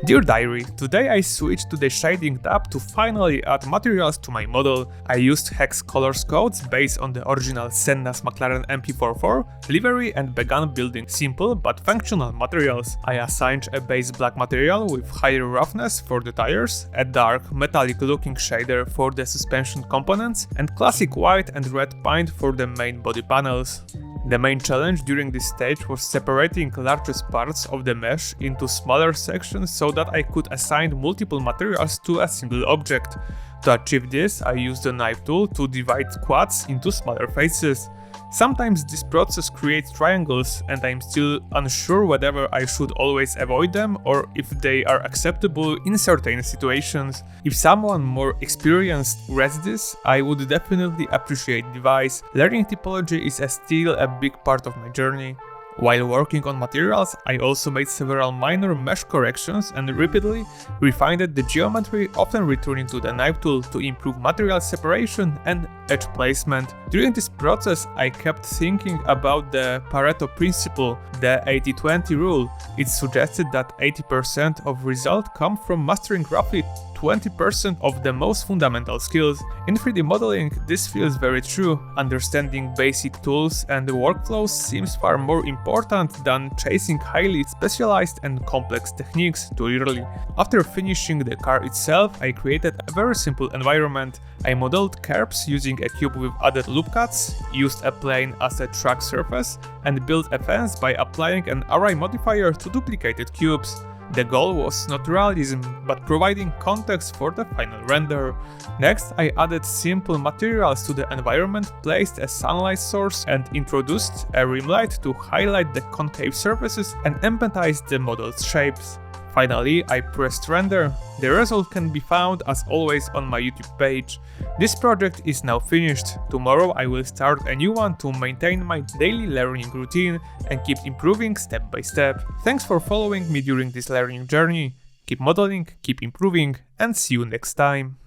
Dear diary, today I switched to the shading tab to finally add materials to my model. I used hex colors codes based on the original Senna's McLaren MP4 livery and began building simple but functional materials. I assigned a base black material with higher roughness for the tires, a dark metallic looking shader for the suspension components, and classic white and red paint for the main body panels. The main challenge during this stage was separating largest parts of the mesh into smaller sections so that I could assign multiple materials to a single object. To achieve this, I used the knife tool to divide quads into smaller faces. Sometimes this process creates triangles and I'm still unsure whether I should always avoid them or if they are acceptable in certain situations. If someone more experienced reads this, I would definitely appreciate the advice. Learning typology is still a big part of my journey. While working on materials, I also made several minor mesh corrections and repeatedly refined the geometry, often returning to the knife tool to improve material separation and edge placement. During this process, I kept thinking about the Pareto principle, the 80-20 rule. It suggested that 80% of results come from mastering roughly 20% of the most fundamental skills. In 3D modeling, this feels very true. Understanding basic tools and workflows seems far more important than chasing highly specialized and complex techniques too early. After finishing the car itself, I created a very simple environment. I modeled curbs using a cube with added loop cuts, used a plane as a track surface, and built a fence by applying an array modifier to duplicated cubes. The goal was not realism, but providing context for the final render. Next, I added simple materials to the environment, placed a sunlight source, and introduced a rim light to highlight the concave surfaces and emphasize the model's shapes. Finally, I pressed render. The result can be found as always on my YouTube page. This project is now finished. Tomorrow I will start a new one to maintain my daily learning routine and keep improving step by step. Thanks for following me during this learning journey. Keep modeling, keep improving, and see you next time.